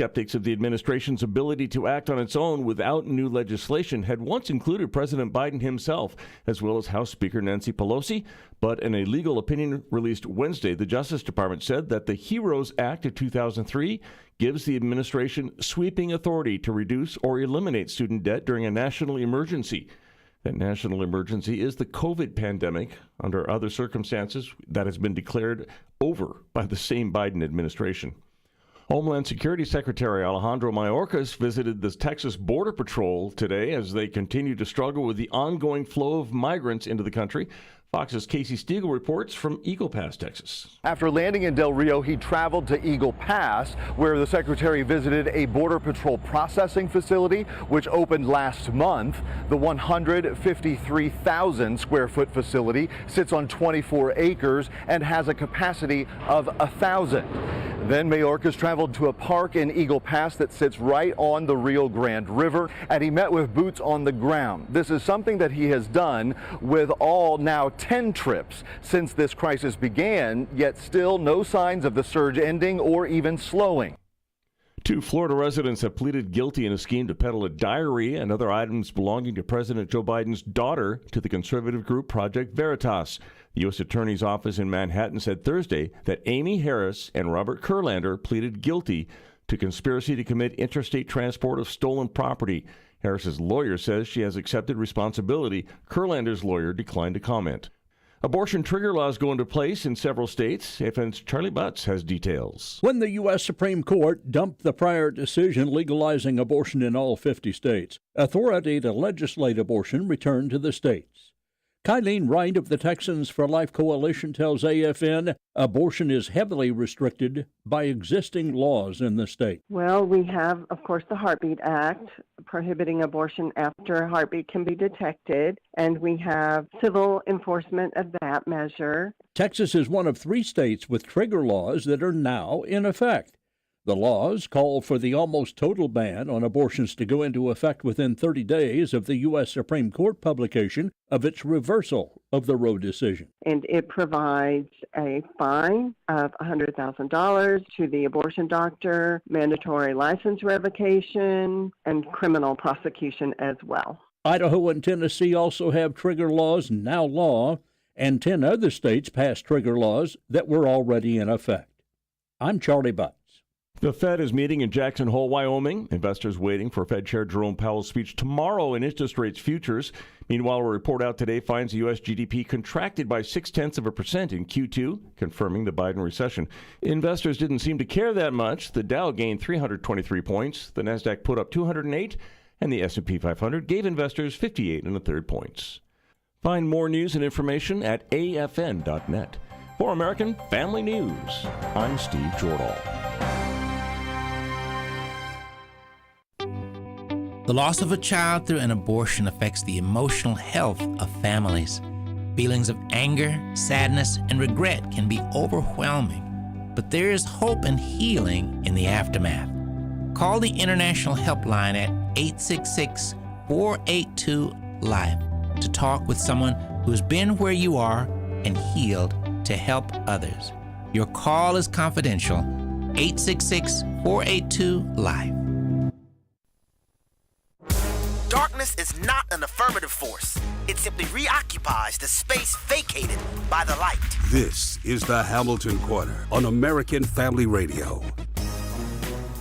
skeptics of the administration's ability to act on its own without new legislation had once included President Biden himself, as well as House Speaker Nancy Pelosi. But in a legal opinion released Wednesday, the Justice Department said that the HEROES Act of 2003 gives the administration sweeping authority to reduce or eliminate student debt during a national emergency. That national emergency is the COVID pandemic. Under other circumstances, that has been declared over by the same Biden administration. Homeland Security Secretary Alejandro Mayorkas visited the Texas Border Patrol today as they continue to struggle with the ongoing flow of migrants into the country. Fox's Casey Stiegel reports from Eagle Pass, Texas. After landing in Del Rio, he traveled to Eagle Pass, where the secretary visited a Border Patrol processing facility, which opened last month. The 153,000 square foot facility sits on 24 acres and has a capacity of 1,000. Then Mayorkas traveled to a park in Eagle Pass that sits right on the Rio Grande River, and he met with boots on the ground. This is something that he has done with all now 10 trips since this crisis began, yet still no signs of the surge ending or even slowing. 2 Florida residents have pleaded guilty in a scheme to peddle a diary and other items belonging to President Joe Biden's daughter to the conservative group Project Veritas. The U.S. Attorney's Office in Manhattan said Thursday that Amy Harris and Robert Kurlander pleaded guilty to conspiracy to commit interstate transport of stolen property. Harris's lawyer says she has accepted responsibility. Kurlander's lawyer declined to comment. Abortion trigger laws go into place in several states. AFN's Charlie Butts has details. When the U.S. Supreme Court dumped the prior decision legalizing abortion in all 50 states, authority to legislate abortion returned to the states. Kylene Wright of the Texans for Life Coalition tells AFN abortion is heavily restricted by existing laws in the state. Well, we have, of course, the Heartbeat Act prohibiting abortion after a heartbeat can be detected, and we have civil enforcement of that measure. Texas is one of 3 states with trigger laws that are now in effect. The laws call for the almost total ban on abortions to go into effect within 30 days of the U.S. Supreme Court publication of its reversal of the Roe decision. And it provides a fine of $100,000 to the abortion doctor, mandatory license revocation, and criminal prosecution as well. Idaho and Tennessee also have trigger laws now law, and 10 other states passed trigger laws that were already in effect. I'm Charlie Butts. The Fed is meeting in Jackson Hole, Wyoming. Investors waiting for Fed Chair Jerome Powell's speech tomorrow in interest rates futures. Meanwhile, a report out today finds the U.S. GDP contracted by 0.6% in Q2, confirming the Biden recession. Investors didn't seem to care that much. The Dow gained 323 points. The Nasdaq put up 208, and the S&P 500 gave investors 58 1/3 points. Find more news and information at afn.net. For American Family News, I'm Steve Jordahl. The loss of a child through an abortion affects the emotional health of families. Feelings of anger, sadness, and regret can be overwhelming, but there is hope and healing in the aftermath. Call the International Helpline at 866-482-LIFE to talk with someone who's been where you are and healed to help others. Your call is confidential. 866-482-LIFE. Darkness is not an affirmative force. It simply reoccupies the space vacated by the light. This is the Hamilton Corner on American Family Radio.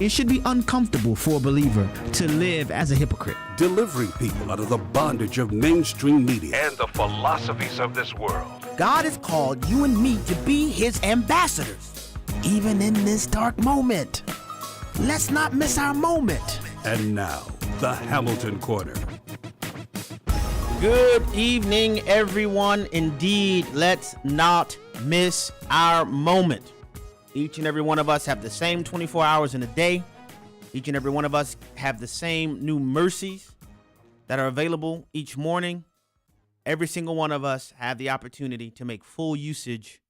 It should be uncomfortable for a believer to live as a hypocrite. Delivering people out of the bondage of mainstream media and the philosophies of this world. God has called you and me to be his ambassadors, even in this dark moment. Let's not miss our moment. And now, the Hamilton Corner. Good evening, everyone. Indeed, let's not miss our moment. Each and every one of us have the same 24 hours in a day. Each and every one of us have the same new mercies that are available each morning. Every single one of us have the opportunity to make full usage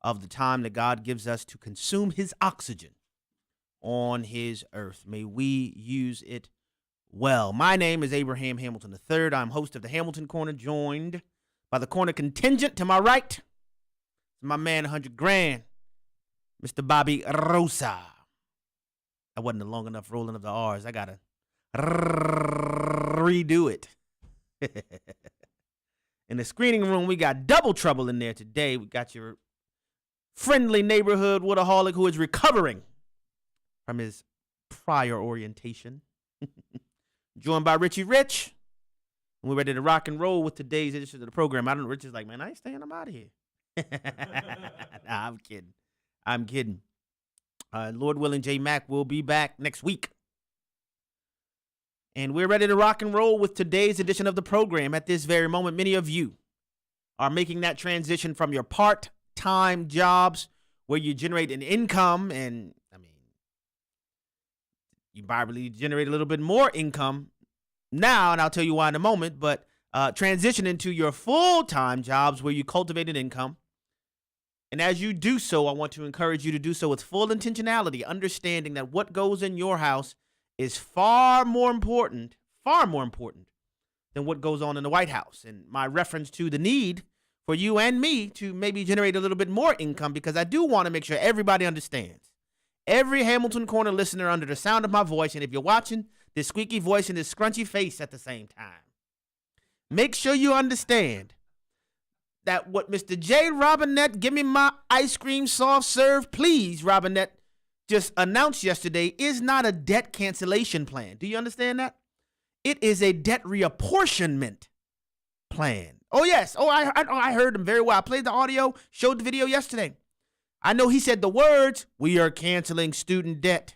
of the time that God gives us to consume his oxygen on his earth. May we use it well. My name is Abraham Hamilton III. I'm host of the Hamilton Corner, joined by the corner contingent to my right. My man, 100 grand, Mr. Bobby Rosa. That wasn't a long enough rolling of the R's. I got to redo it. In the screening room, we got double trouble in there today. We got your friendly neighborhood Woodaholic who is recovering from his prior orientation. Joined by Richie Rich. And we're ready to rock and roll with today's edition of the program. I don't know. Rich is like, man, I ain't staying. I'm out of here. Nah, I'm kidding. Lord willing, J Mac will be back next week. And we're ready to rock and roll with today's edition of the program. At this very moment, many of you are making that transition from your part-time jobs where you generate an income, and you probably generate a little bit more income now, and I'll tell you why in a moment, but transition into your full-time jobs where you cultivate an income. And as you do so, I want to encourage you to do so with full intentionality, understanding that what goes in your house is far more important than what goes on in the White House. And my reference to the need for you and me to maybe generate a little bit more income, because I do want to make sure everybody understands. Every Hamilton Corner listener under the sound of my voice, and if you're watching, this squeaky voice and this scrunchy face at the same time, make sure you understand that what Mr. J. Robinette, give me my ice cream soft serve, please, Robinette, just announced yesterday is not a debt cancellation plan. Do you understand that? It is a debt reapportionment plan. Oh, yes. Oh, I heard him very well. I played the audio, showed the video yesterday. I know he said the words, we are canceling student debt.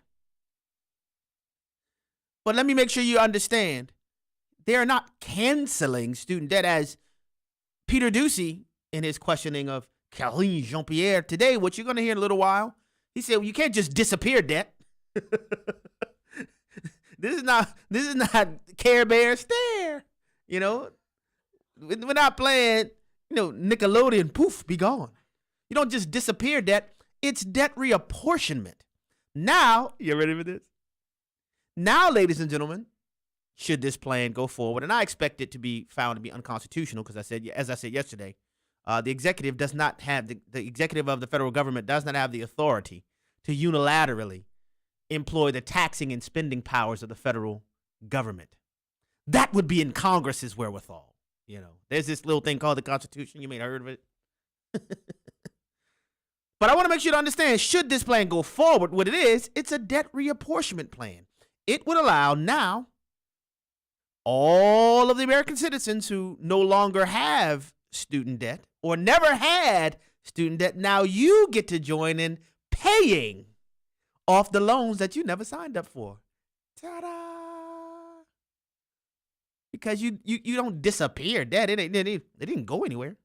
But let me make sure you understand, they are not canceling student debt, as Peter Ducey, in his questioning of Karine Jean-Pierre today, what you're going to hear in a little while, he said, well, you can't just disappear debt. This is not Care Bear Stare. You know, we're not playing, Nickelodeon, poof, be gone. You don't just disappear debt. It's debt reapportionment. Now, you ready for this? Now, ladies and gentlemen, should this plan go forward, and I expect it to be found to be unconstitutional, because as I said yesterday, the executive does not have the executive of the federal government does not have the authority to unilaterally employ the taxing and spending powers of the federal government. That would be in Congress's wherewithal. There's this little thing called the Constitution. You may have heard of it. But I want to make sure you understand, should this plan go forward, what it is, it's a debt reapportionment plan. It would allow now all of the American citizens who no longer have student debt or never had student debt, now you get to join in paying off the loans that you never signed up for. Ta-da! Because you don't disappear debt. It didn't go anywhere.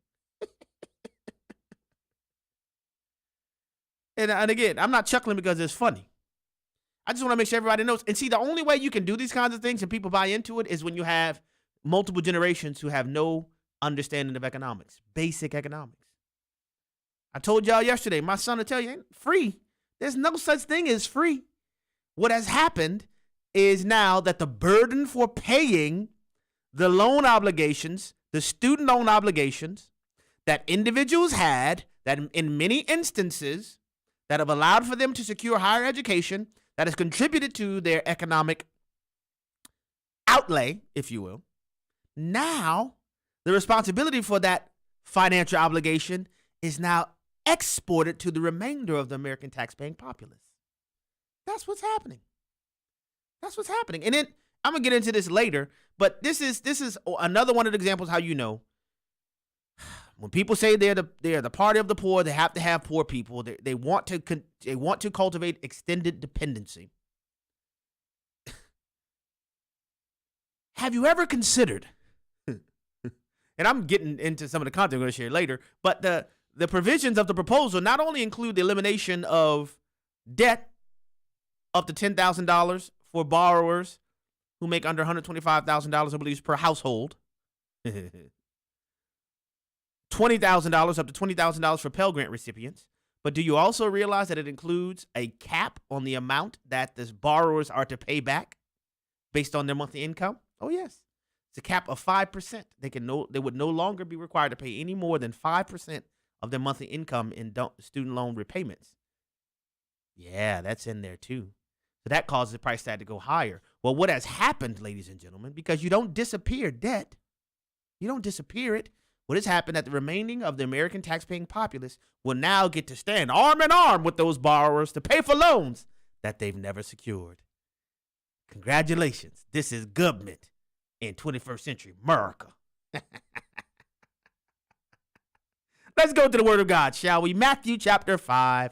And again, I'm not chuckling because it's funny. I just want to make sure everybody knows. And see, the only way you can do these kinds of things and people buy into it is when you have multiple generations who have no understanding of economics, basic economics. I told y'all yesterday, my son will tell you, ain't free. There's no such thing as free. What has happened is now that the burden for paying the loan obligations, the student loan obligations that individuals had, that in many instances that have allowed for them to secure higher education, that has contributed to their economic outlay, if you will. Now, the responsibility for that financial obligation is now exported to the remainder of the American taxpaying populace. That's what's happening. That's what's happening. And then I'm going to get into this later, but this is another one of the examples how you know when people say they're the party of the poor, they have to have poor people. They want to cultivate extended dependency. Have you ever considered, and I'm getting into some of the content I'm going to share later, but the provisions of the proposal not only include the elimination of debt up to $10,000 for borrowers who make under $125,000, I believe, per household. $20,000 up to $20,000 for Pell Grant recipients. But do you also realize that it includes a cap on the amount that the borrowers are to pay back based on their monthly income? Oh, yes. It's a cap of 5%. They would no longer be required to pay any more than 5% of their monthly income in student loan repayments. Yeah, that's in there too. So that causes the price tag to go higher. Well, what has happened, ladies and gentlemen, because you don't disappear debt, you don't disappear it. What has happened that the remaining of the American taxpaying populace will now get to stand arm in arm with those borrowers to pay for loans that they've never secured. Congratulations. This is government in 21st century America. Let's go to the word of God, shall we? Matthew chapter 5.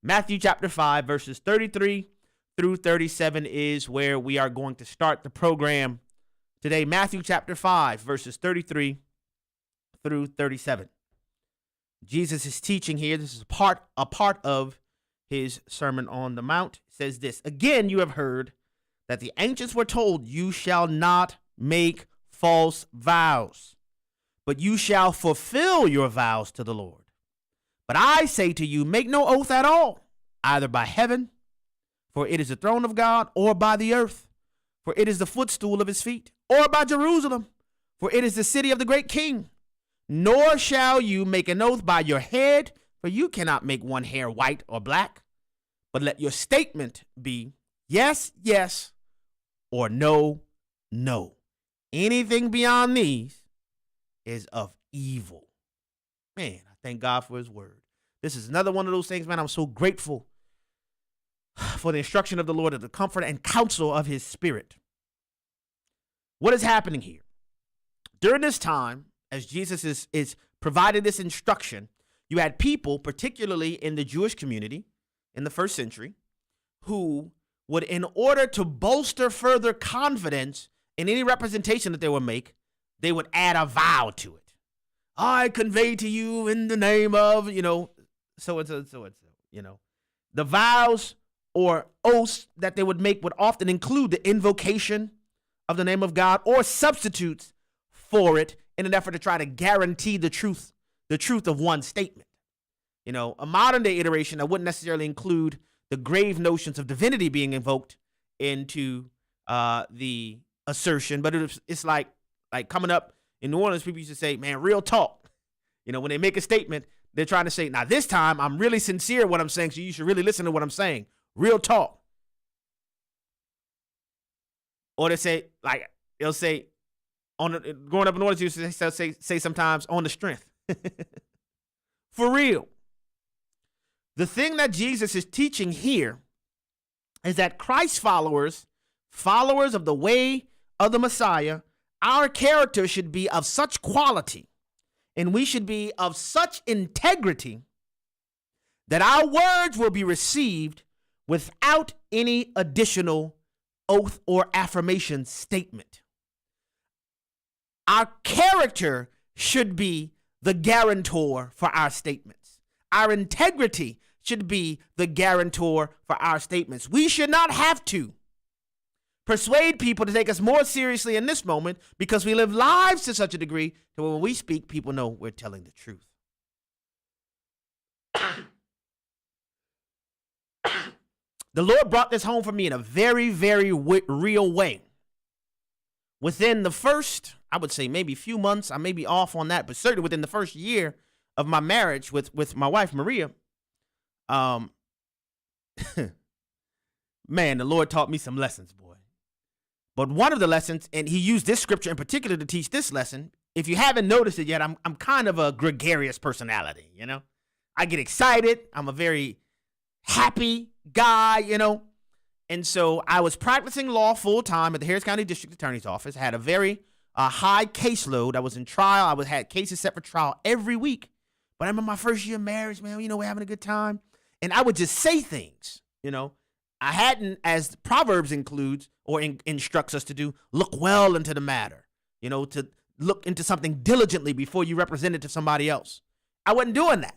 Matthew chapter 5, verses 33 through 37 is where we are going to start the program today. Matthew chapter 5, verses 33 through 37. Jesus is teaching here. This is a part of his Sermon on the Mount. It says this: again, you have heard that the ancients were told, you shall not make false vows, but you shall fulfill your vows to the Lord. But I say to you, make no oath at all, either by heaven, for it is the throne of God, or by the earth, for it is the footstool of his feet, or by Jerusalem, for it is the city of the great king. Nor shall you make an oath by your head, for you cannot make one hair white or black. But let your statement be yes, yes, or no, no. Anything beyond these is of evil. Man, I thank God for his word. This is another one of those things, man. I'm so grateful for the instruction of the Lord, of the comfort and counsel of his spirit. What is happening here? During this time, as Jesus is providing this instruction, you had people, particularly in the Jewish community in the first century, who would, in order to bolster further confidence in any representation that they would make, they would add a vow to it. I convey to you in the name of, so-and-so, so-and-so, The vows or oaths that they would make would often include the invocation of the name of God or substitutes for it in an effort to try to guarantee the truth of one statement. A modern day iteration that wouldn't necessarily include the grave notions of divinity being invoked into the assertion, but it's like coming up in New Orleans, people used to say, man, real talk. When they make a statement, they're trying to say, now this time I'm really sincere in what I'm saying, so you should really listen to what I'm saying. Real talk. Or they'll say, growing up in New Orleans, used to say sometimes on the strength. For real. The thing that Jesus is teaching here is that Christ followers of the way of the Messiah, our character should be of such quality and we should be of such integrity that our words will be received without any additional oath or affirmation statement. Our character should be the guarantor for our statements. Our integrity should be the guarantor for our statements. We should not have to persuade people to take us more seriously in this moment because we live lives to such a degree that when we speak, people know we're telling the truth. The Lord brought this home for me in a very, very real way. Within the first, I would say maybe few months, I may be off on that, but certainly within the first year of my marriage with my wife, Maria, man, the Lord taught me some lessons, boy. But one of the lessons, and he used this scripture in particular to teach this lesson. If you haven't noticed it yet, I'm kind of a gregarious personality, I get excited. I'm a very happy guy, And so I was practicing law full time at the Harris County District Attorney's Office. I had a very high caseload. I was in trial. I had cases set for trial every week. But I remember my first year of marriage, man, we're having a good time. And I would just say things, I hadn't, as Proverbs includes or instructs us to do, look well into the matter, to look into something diligently before you represent it to somebody else. I wasn't doing that.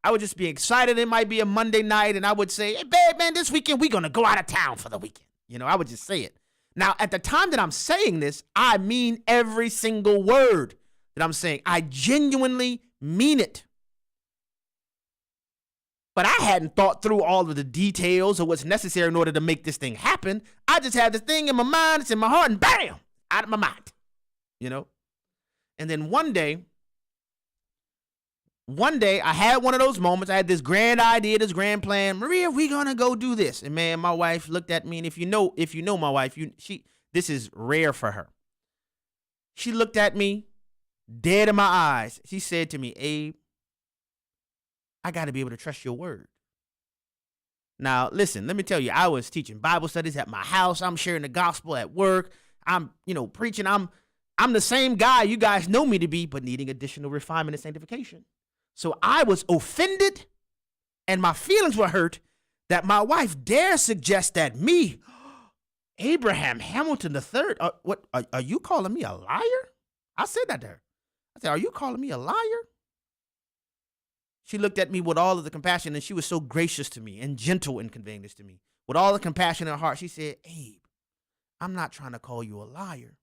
I would just be excited. It might be a Monday night, and I would say, hey, babe, man, this weekend we're going to go out of town for the weekend. I would just say it. Now, at the time that I'm saying this, I mean every single word that I'm saying. I genuinely mean it. But I hadn't thought through all of the details of what's necessary in order to make this thing happen. I just had this thing in my mind, it's in my heart, and bam, out of my mind, And then one day, one day I had one of those moments. I had this grand idea, this grand plan. Maria, we're going to go do this. And man, my wife looked at me, and if you know my wife, this is rare for her. She looked at me dead in my eyes. She said to me, Abe, I got to be able to trust your word. Now, listen, let me tell you, I was teaching Bible studies at my house. I'm sharing the gospel at work. I'm, preaching. I'm the same guy you guys know me to be, but needing additional refinement and sanctification. So I was offended, and my feelings were hurt that my wife dare suggest that me, Abraham Hamilton III, are you calling me a liar? I said that to her. I said, are you calling me a liar? She looked at me with all of the compassion, and she was so gracious to me and gentle in conveying this to me. With all the compassion in her heart, she said, Abe, I'm not trying to call you a liar,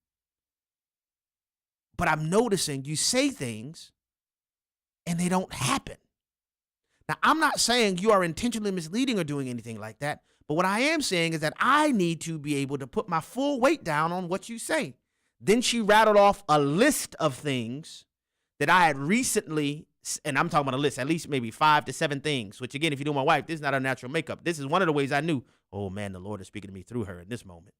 but I'm noticing you say things and they don't happen. Now, I'm not saying you are intentionally misleading or doing anything like that, but what I am saying is that I need to be able to put my full weight down on what you say. Then she rattled off a list of things that I had recently, and I'm talking about a list, at least maybe 5 to 7 things, which again, if you know my wife, this is not her natural makeup. This is one of the ways I knew, oh man, the Lord is speaking to me through her in this moment.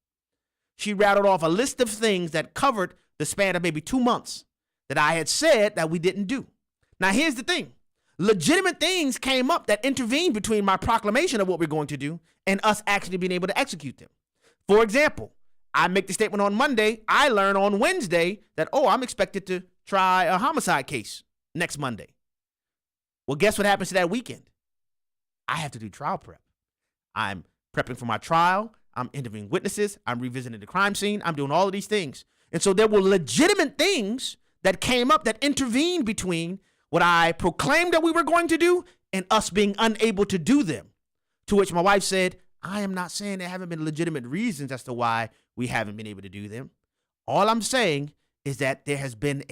She rattled off a list of things that covered the span of maybe 2 months that I had said that we didn't do. Now, here's the thing. Legitimate things came up that intervened between my proclamation of what we're going to do and us actually being able to execute them. For example, I make the statement on Monday. I learn on Wednesday that, I'm expected to try a homicide case next Monday. Well, guess what happens to that weekend? I have to do trial prep. I'm prepping for my trial. I'm interviewing witnesses. I'm revisiting the crime scene. I'm doing all of these things. And so there were legitimate things that came up that intervened between what I proclaimed that we were going to do and us being unable to do them. To which my wife said, I am not saying there haven't been legitimate reasons as to why we haven't been able to do them. All I'm saying is that there has been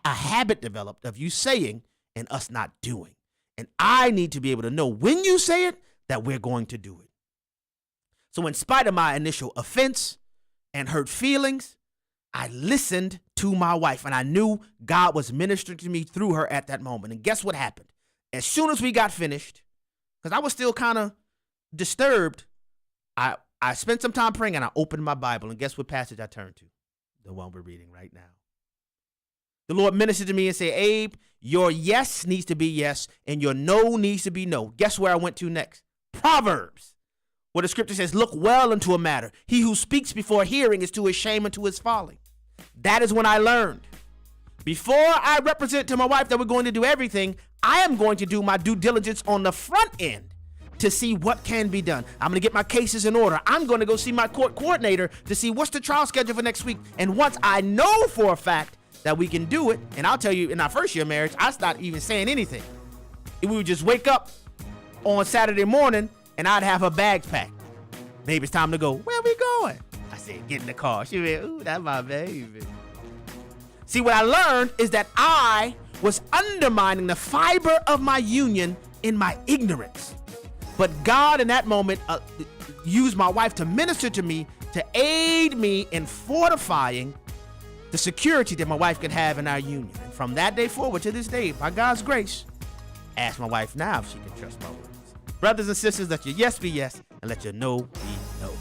a habit developed of you saying and us not doing. And I need to be able to know when you say it that we're going to do it. So in spite of my initial offense and hurt feelings, I listened to my wife, and I knew God was ministering to me through her at that moment. And guess what happened? As soon as we got finished, because I was still kind of disturbed, I spent some time praying, and I opened my Bible, and guess what passage I turned to? The one we're reading right now. The Lord ministered to me and said, Abe, your yes needs to be yes, and your no needs to be no. Guess where I went to next? Proverbs, where the scripture says, look well into a matter. He who speaks before hearing is to his shame and to his folly. That is when I learned. Before I represent to my wife that we're going to do everything, I am going to do my due diligence on the front end to see what can be done. I'm going to get my cases in order. I'm going to go see my court coordinator to see what's the trial schedule for next week. And once I know for a fact that we can do it, and I'll tell you, in our first year of marriage, I stopped even saying anything. We would just wake up on Saturday morning, and I'd have her bags packed. Baby, it's time to go. Where are we going? I said, get in the car. She went, ooh, that's my baby. See, what I learned is that I was undermining the fiber of my union in my ignorance. But God, in that moment, used my wife to minister to me, to aid me in fortifying the security that my wife could have in our union. And from that day forward to this day, by God's grace, ask my wife now if she can trust my words. Brothers and sisters, let your yes be yes and let your no be no.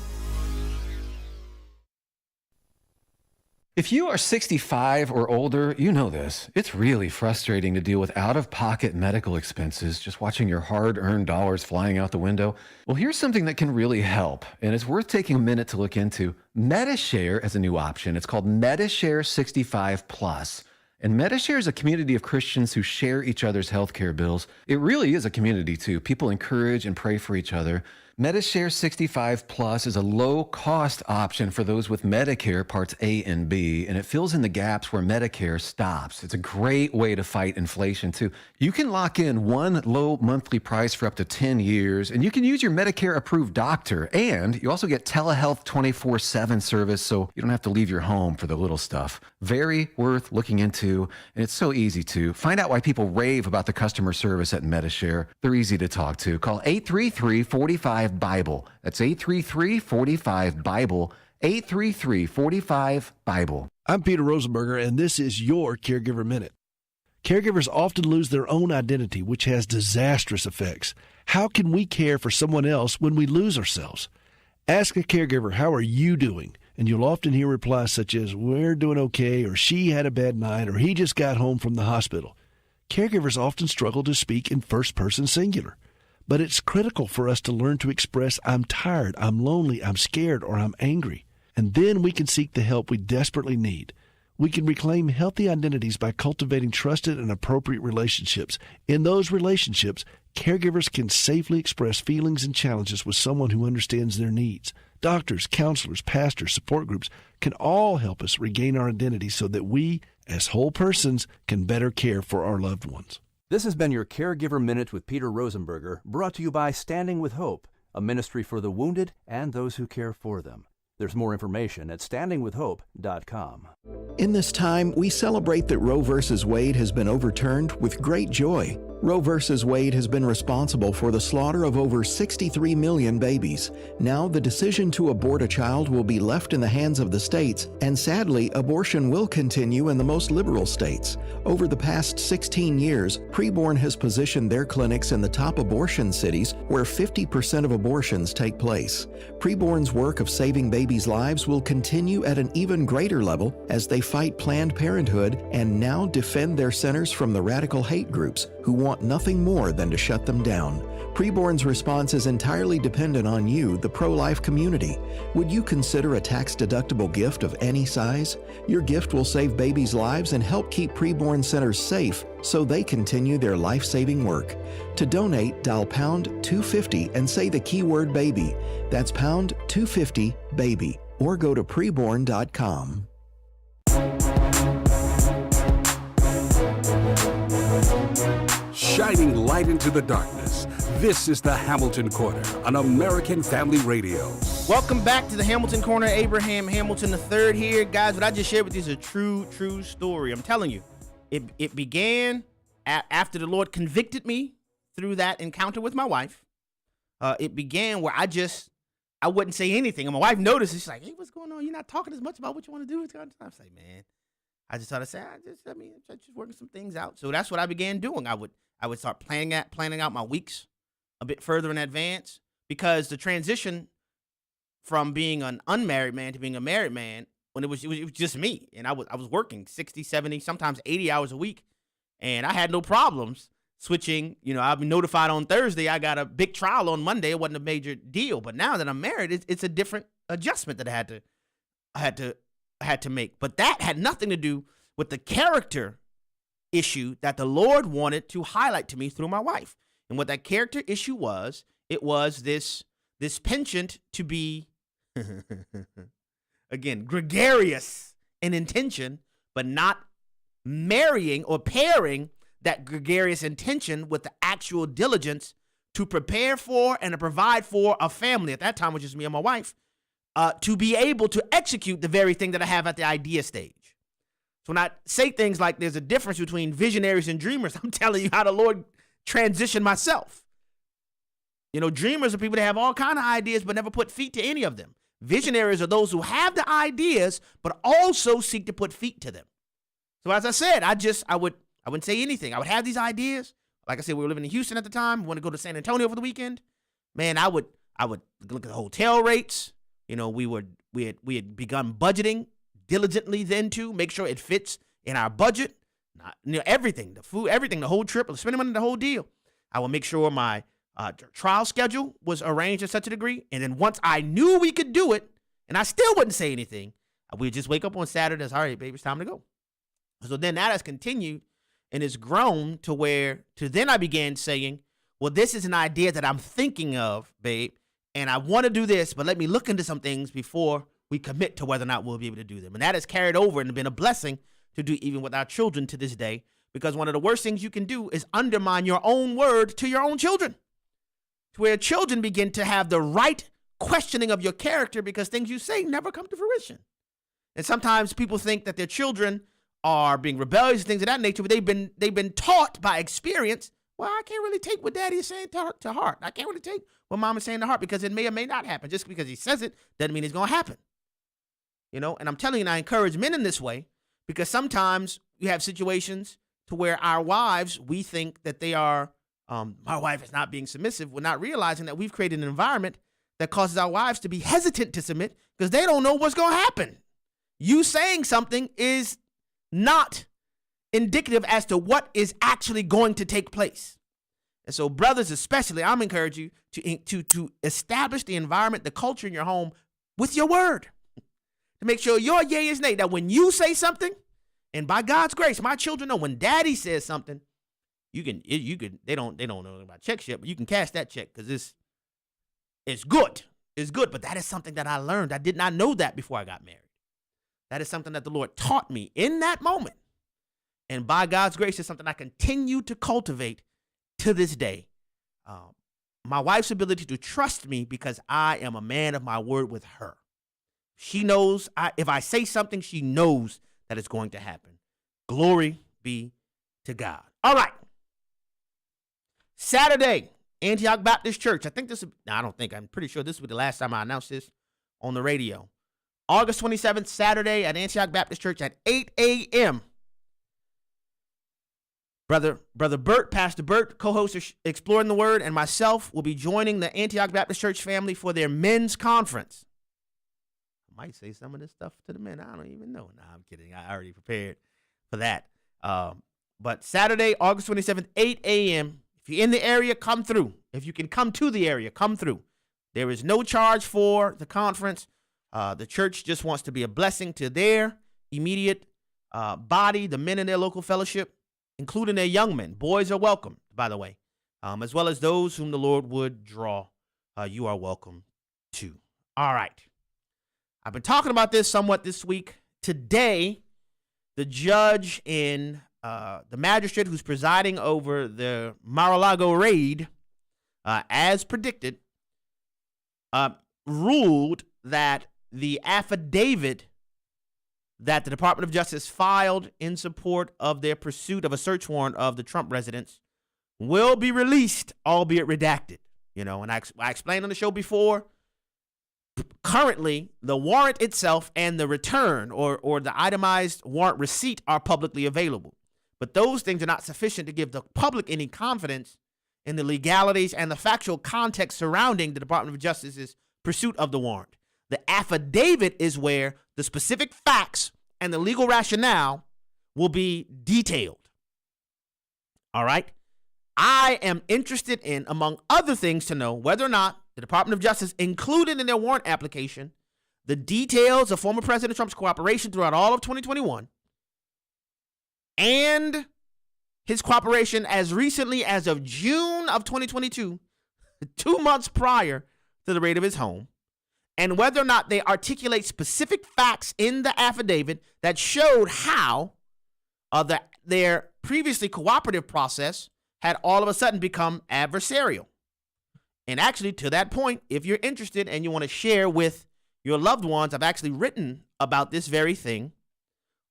If you are 65 or older, you know this. It's really frustrating to deal with out-of-pocket medical expenses, just watching your hard-earned dollars flying out the window. Well, here's something that can really help, and it's worth taking a minute to look into. MediShare is a new option. It's called MediShare 65 Plus. And MediShare is a community of Christians who share each other's healthcare bills. It really is a community, too. People encourage and pray for each other. MediShare 65 Plus is a low-cost option for those with Medicare Parts A and B, and it fills in the gaps where Medicare stops. It's a great way to fight inflation, too. You can lock in one low monthly price for up to 10 years, and you can use your Medicare-approved doctor, and you also get telehealth 24/7 service, so you don't have to leave your home for the little stuff. Very worth looking into, and it's so easy to. Find out why people rave about the customer service at MediShare. They're easy to talk to. Call 833-45-BIBLE. That's 833-45-BIBLE. 833-45-BIBLE. I'm Peter Rosenberger, and this is your Caregiver Minute. Caregivers often lose their own identity, which has disastrous effects. How can we care for someone else when we lose ourselves? Ask a caregiver, how are you doing? And you'll often hear replies such as, we're doing okay, or she had a bad night, or he just got home from the hospital. Caregivers often struggle to speak in first-person singular. But it's critical for us to learn to express, I'm tired, I'm lonely, I'm scared, or I'm angry. And then we can seek the help we desperately need. We can reclaim healthy identities by cultivating trusted and appropriate relationships. In those relationships, caregivers can safely express feelings and challenges with someone who understands their needs. Doctors, counselors, pastors, support groups can all help us regain our identity so that we, as whole persons, can better care for our loved ones. This has been your Caregiver Minute with Peter Rosenberger, brought to you by Standing with Hope, a ministry for the wounded and those who care for them. There's more information at standingwithhope.com. In this time, we celebrate that Roe v. Wade has been overturned with great joy. Roe v. Wade has been responsible for the slaughter of over 63 million babies. Now, the decision to abort a child will be left in the hands of the states, and sadly, abortion will continue in the most liberal states. Over the past 16 years, Preborn has positioned their clinics in the top abortion cities where 50% of abortions take place. Preborn's work of saving babies' lives will continue at an even greater level as they fight Planned Parenthood and now defend their centers from the radical hate groups who want nothing more than to shut them down. Preborn's response is entirely dependent on you, the pro-life community. Would you consider a tax-deductible gift of any size? Your gift will save babies' lives and help keep Preborn centers safe so they continue their life-saving work. To donate, dial pound 250 and say the keyword baby. That's pound 250 baby, or go to preborn.com. Shining light into the darkness. This is the Hamilton Corner on American Family Radio. Welcome back to the Hamilton Corner. Abraham Hamilton III here. Guys, what I just shared with you is a true story. I'm telling you, it began after the Lord convicted me through that encounter with my wife. It began where I wouldn't say anything. And my wife noticed it. She's like, hey, what's going on? You're not talking as much about what you want to do. I'm like, man, I just thought to say, I'm just working some things out. So that's what I began doing. I would start planning out my weeks a bit further in advance, because the transition from being an unmarried man to being a married man, when it was just me, and I was working 60, 70, sometimes 80 hours a week, and I had no problems switching. I've been notified on Thursday I got a big trial on Monday. It wasn't a major deal, but now that I'm married, it's a different adjustment that I had to make. But that had nothing to do with the character issue that the Lord wanted to highlight to me through my wife. And what that character issue was, it was this penchant to be, again, gregarious in intention, but not marrying or pairing that gregarious intention with the actual diligence to prepare for and to provide for a family. At that time, which is me and my wife, to be able to execute the very thing that I have at the idea stage. So when I say things like there's a difference between visionaries and dreamers, I'm telling you how the Lord transitioned myself. Dreamers are people that have all kind of ideas but never put feet to any of them. Visionaries are those who have the ideas but also seek to put feet to them. So as I said, I wouldn't say anything. I would have these ideas. Like I said, we were living in Houston at the time. We want to go to San Antonio for the weekend. Man, I would look at the hotel rates. We had begun budgeting diligently then to make sure it fits in our budget. Everything, the food, everything, the whole trip, spending money, the whole deal. I will make sure my trial schedule was arranged to such a degree. And then once I knew we could do it, and I still wouldn't say anything, we'd just wake up on Saturday and say, all right, baby, it's time to go. So then that has continued and it's grown to then I began saying, well, this is an idea that I'm thinking of, babe, and I want to do this, but let me look into some things before we commit to whether or not we'll be able to do them. And that has carried over and been a blessing to do even with our children to this day, because one of the worst things you can do is undermine your own word to your own children, to where children begin to have the right questioning of your character because things you say never come to fruition. And sometimes people think that their children are being rebellious and things of that nature, but they've been taught by experience, well, I can't really take what daddy is saying to heart. I can't really take what mom is saying to heart because it may or may not happen. Just because he says it doesn't mean it's going to happen. And I'm telling you, and I encourage men in this way, because sometimes you have situations to where our wives, we think that they are, my wife is not being submissive. We're not realizing that we've created an environment that causes our wives to be hesitant to submit because they don't know what's going to happen. You saying something is not indicative as to what is actually going to take place. And so, brothers especially, I'm encouraging you to establish the environment, the culture in your home with your word. To make sure your yay is nay. That when you say something, and by God's grace, my children know when daddy says something, you can they don't know about checks yet, but you can cash that check because it's good. It's good. But that is something that I learned. I did not know that before I got married. That is something that the Lord taught me in that moment. And by God's grace, it's something I continue to cultivate to this day. My wife's ability to trust me because I am a man of my word with her. She knows if I say something, she knows that it's going to happen. Glory be to God. All right. Saturday, Antioch Baptist Church. I'm pretty sure this will be the last time I announce this on the radio. August 27th, Saturday at Antioch Baptist Church at 8 a.m. Brother Bert, Pastor Bert, co-host of Exploring the Word, and myself will be joining the Antioch Baptist Church family for their men's conference. I might say some of this stuff to the men. I don't even know. Nah, I'm kidding. I already prepared for that. But Saturday, August 27th, 8 a.m. If you're in the area, come through. If you can come to the area, come through. There is no charge for the conference. The church just wants to be a blessing to their immediate body, the men in their local fellowship, including their young men. Boys are welcome, by the way, as well as those whom the Lord would draw. You are welcome too. All right. I've been talking about this somewhat this week. Today, the judge in the magistrate who's presiding over the Mar-a-Lago raid, as predicted, ruled that the affidavit that the Department of Justice filed in support of their pursuit of a search warrant of the Trump residence will be released, albeit redacted. And I explained on the show before, currently the warrant itself and the return or the itemized warrant receipt are publicly available. But those things are not sufficient to give the public any confidence in the legalities and the factual context surrounding the Department of Justice's pursuit of the warrant. The affidavit is where the specific facts and the legal rationale will be detailed. All right. I am interested in, among other things, to know whether or not the Department of Justice included in their warrant application the details of former President Trump's cooperation throughout all of 2021 and his cooperation as recently as of June of 2022, 2 months prior to the raid of his home, and whether or not they articulate specific facts in the affidavit that showed how their previously cooperative process had all of a sudden become adversarial. And actually, to that point, if you're interested and you want to share with your loved ones, I've actually written about this very thing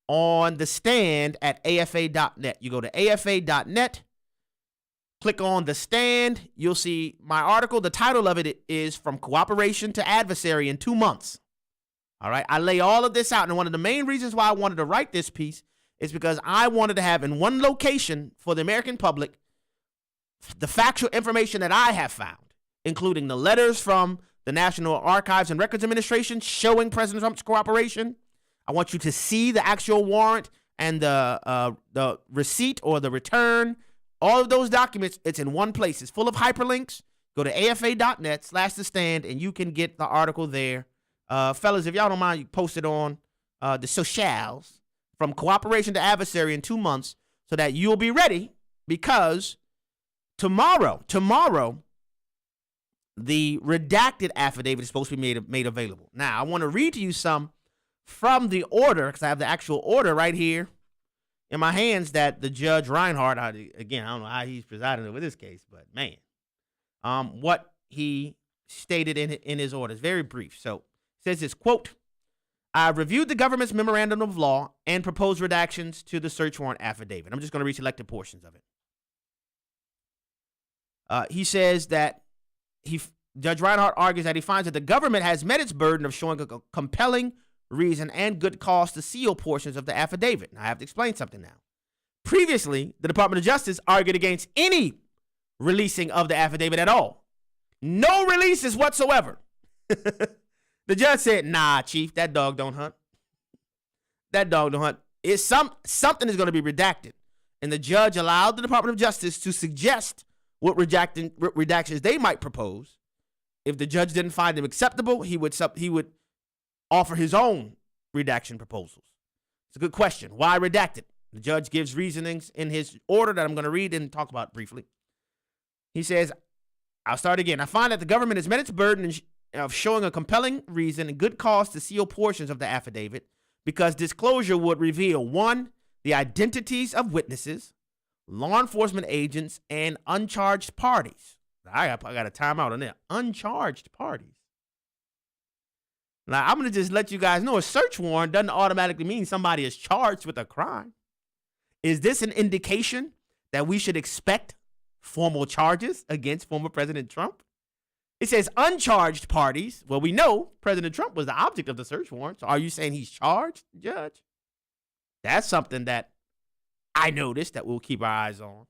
on The Stand at afa.net. You go to afa.net, click on The Stand. You'll see my article. The title of it is From Cooperation to Adversary in 2 months. All right. I lay all of this out. And one of the main reasons why I wanted to write this piece is because I wanted to have in one location for the American public the factual information that I have found, including the letters from the National Archives and Records Administration showing President Trump's cooperation. I want you to see the actual warrant and the receipt or the return. All of those documents, it's in one place. It's full of hyperlinks. Go to afa.net/The Stand, and you can get the article there. Fellas, if y'all don't mind, you post it on the socials, From Cooperation to Adversary in 2 months, so that you'll be ready, because tomorrow, the redacted affidavit is supposed to be made available. Now, I want to read to you some from the order, because I have the actual order right here in my hands that the Judge Reinhardt, again, I don't know how he's presiding over this case, but man, what he stated in his order is very brief. So it says this, quote, I reviewed the government's memorandum of law and proposed redactions to the search warrant affidavit. I'm just going to read selected portions of it. He says that Judge Reinhardt argues that he finds that the government has met its burden of showing a compelling reason and good cause to seal portions of the affidavit. Now, I have to explain something now. Previously, the Department of Justice argued against any releasing of the affidavit at all. No releases whatsoever. The judge said, nah, Chief, that dog don't hunt. That dog don't hunt. Something is going to be redacted. And the judge allowed the Department of Justice to suggest what redactions they might propose. If the judge didn't find them acceptable, he would offer his own redaction proposals. It's a good question. Why redacted? The judge gives reasonings in his order that I'm going to read and talk about briefly. He says, I'll start again. I find that the government has met its burden of showing a compelling reason and good cause to seal portions of the affidavit because disclosure would reveal, 1, the identities of witnesses, law enforcement agents, and uncharged parties. I got a timeout on that. Uncharged parties. Now, I'm going to just let you guys know a search warrant doesn't automatically mean somebody is charged with a crime. Is this an indication that we should expect formal charges against former President Trump? It says uncharged parties. Well, we know President Trump was the object of the search warrant. So are you saying he's charged, Judge? That's something that I noticed that we'll keep our eyes on.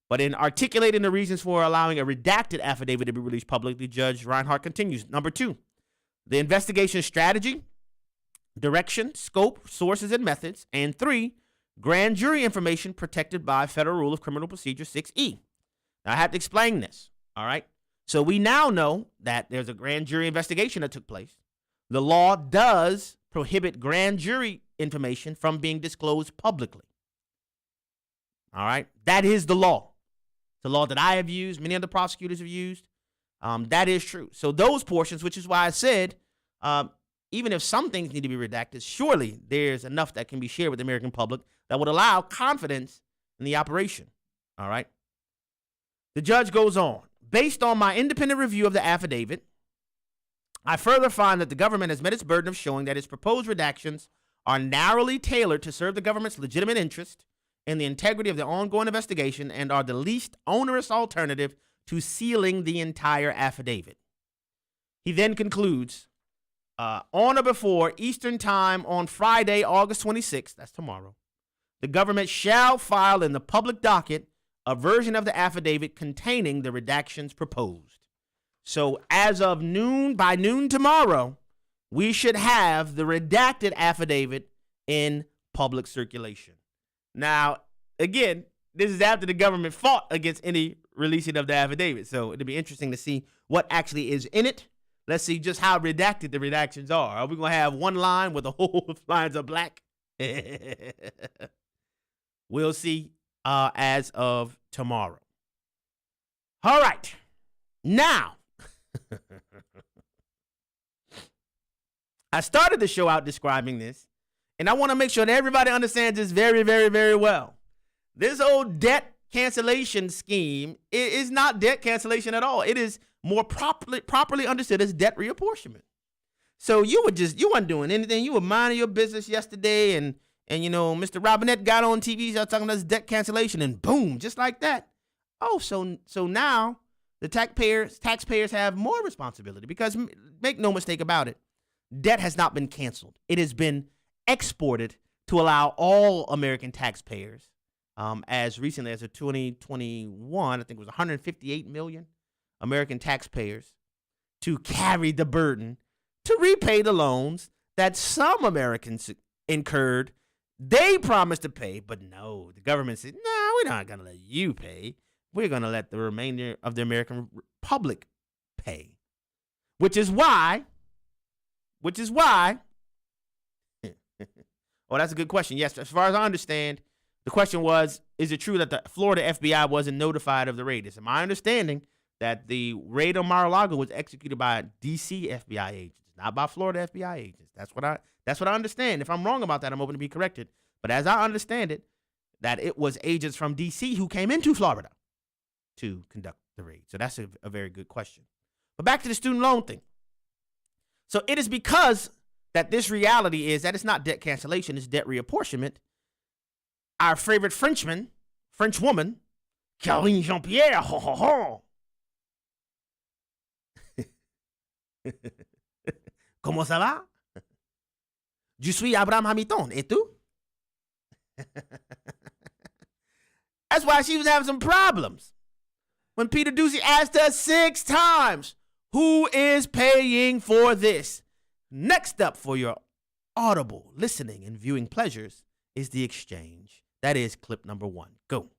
But in articulating the reasons for allowing a redacted affidavit to be released publicly, Judge Reinhart continues. Number 2, the investigation strategy, direction, scope, sources, and methods. And 3, grand jury information protected by Federal Rule of Criminal Procedure 6E. Now, I have to explain this, all right? So we now know that there's a grand jury investigation that took place. The law does prohibit grand jury information from being disclosed publicly. All right? That is the law. The law that I have used, many other prosecutors have used. That is true. So those portions, which is why I said, even if some things need to be redacted, surely there's enough that can be shared with the American public that would allow confidence in the operation. All right? The judge goes on. Based on my independent review of the affidavit, I further find that the government has met its burden of showing that its proposed redactions are narrowly tailored to serve the government's legitimate interest in the integrity of the ongoing investigation and are the least onerous alternative to sealing the entire affidavit. He then concludes, on or before Eastern Time on Friday, August 26th, that's tomorrow, the government shall file in the public docket a version of the affidavit containing the redactions proposed. So as of by noon tomorrow, we should have the redacted affidavit in public circulation. Now, again, this is after the government fought against any releasing of the affidavit. So it'll be interesting to see what actually is in it. Let's see just how redacted the redactions are. Are we going to have one line where the whole lines are black? We'll see as of tomorrow. All right. Now, I started the show out describing this, and I want to make sure that everybody understands this very, very, very well. This old debt cancellation scheme is not debt cancellation at all. It is more properly understood as debt reapportionment. So you weren't doing anything. You were minding your business yesterday, and Mr. Robinette got on TV, started talking about this debt cancellation, and boom, just like that. Oh, so now the taxpayers have more responsibility because make no mistake about it, debt has not been canceled. It has been exported to allow all American taxpayers, as recently as of 2021, I think it was 158 million American taxpayers, to carry the burden to repay the loans that some Americans incurred. They promised to pay, but no, the government said, no, we're not going to let you pay. We're going to let the remainder of the American public pay, which is why, oh, that's a good question. Yes, as far as I understand, the question was, is it true that the Florida FBI wasn't notified of the raid? It's my understanding that the raid on Mar-a-Lago was executed by D.C. FBI agents, not by Florida FBI agents. That's what I understand. If I'm wrong about that, I'm open to be corrected. But as I understand it, that it was agents from D.C. who came into Florida to conduct the raid. So that's a very good question. But back to the student loan thing. So it is because that this reality is that it's not debt cancellation, it's debt reapportionment. Our favorite Frenchwoman, Karine Jean-Pierre, ho, ho, ho. Comment ça va? Je suis Abraham Hamilton. Et tu? That's why she was having some problems. When Peter Ducey asked us 6 times, who is paying for this? Next up for your audible listening and viewing pleasures is The Exchange. That is clip number 1. Go.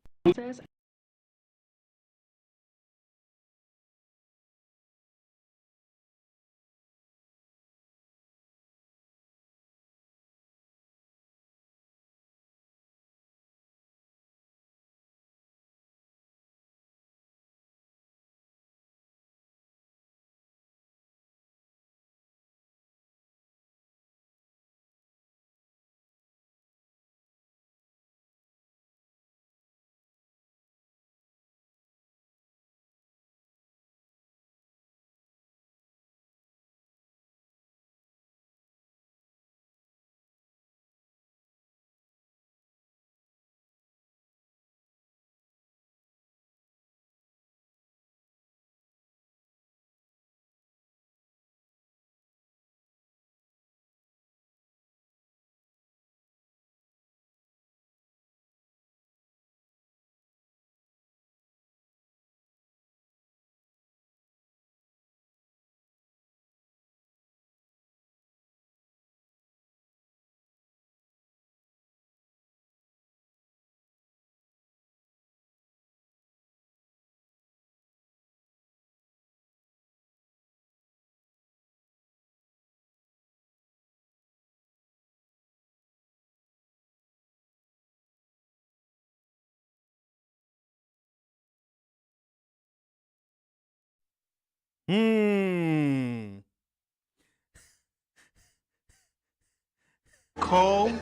Cole,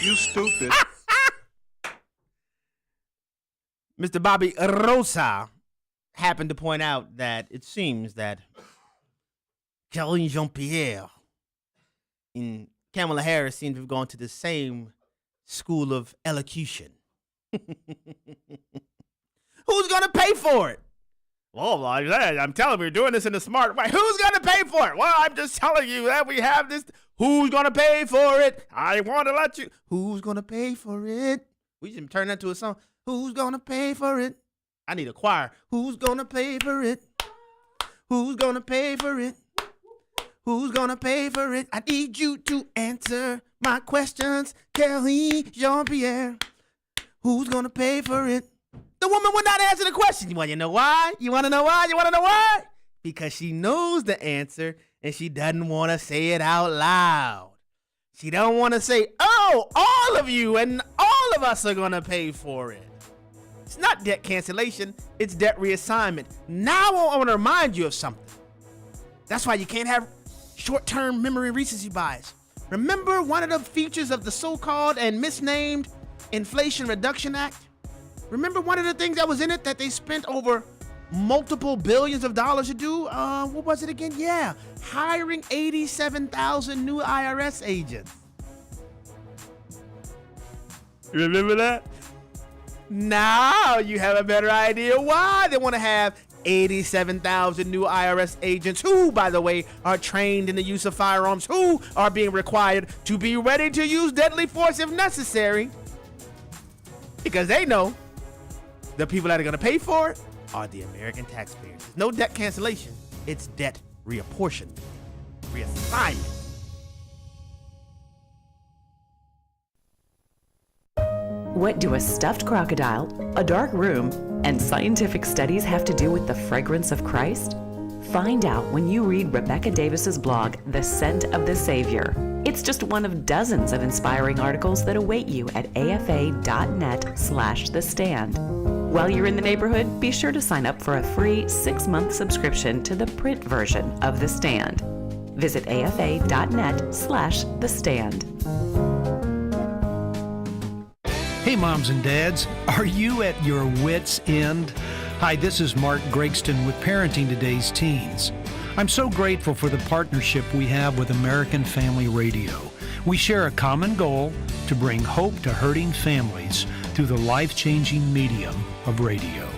you stupid. Mr. Bobby Rosa happened to point out that it seems that Karine Jean-Pierre and Kamala Harris seem to have gone to the same school of elocution. Who's going to pay for it? Well, I'm telling you, we're doing this in a smart way. Who's going to pay for it? Well, I'm just telling you that we have this. Who's going to pay for it? I want to let you. Who's going to pay for it? We should turn that to a song. Who's going to pay for it? I need a choir. Who's going to pay for it? Who's going to pay for it? Who's going to pay for it? I need you to answer my questions, Kelly Jean-Pierre. Who's going to pay for it? The woman would not answer the question. You want to know why? You want to know why? You want to know why? Because she knows the answer and she doesn't want to say it out loud. She don't want to say, oh, all of you and all of us are going to pay for it. It's not debt cancellation. It's debt reassignment. Now I want to remind you of something. That's why you can't have short-term memory recency bias. Remember one of the features of the so-called and misnamed Inflation Reduction Act? Remember one of the things that was in it that they spent over multiple billions of dollars to do? What was it again? Yeah, hiring 87,000 new IRS agents. You remember that? Now you have a better idea why they want to have 87,000 new IRS agents who, by the way, are trained in the use of firearms, who are being required to be ready to use deadly force if necessary. Because they know the people that are going to pay for it are the American taxpayers. It's no debt cancellation. It's debt reapportionment, reassignment. What do a stuffed crocodile, a dark room, and scientific studies have to do with the fragrance of Christ? Find out when you read Rebecca Davis's blog, The Scent of the Savior. It's just one of dozens of inspiring articles that await you at afa.net/thestand. While you're in the neighborhood, be sure to sign up for a free 6-month subscription to the print version of The Stand. Visit afa.net/thestand. Hey moms and dads, are you at your wits' end? Hi, this is Mark Gregston with Parenting Today's Teens. I'm so grateful for the partnership we have with American Family Radio. We share a common goal to bring hope to hurting families through the life-changing medium of radio.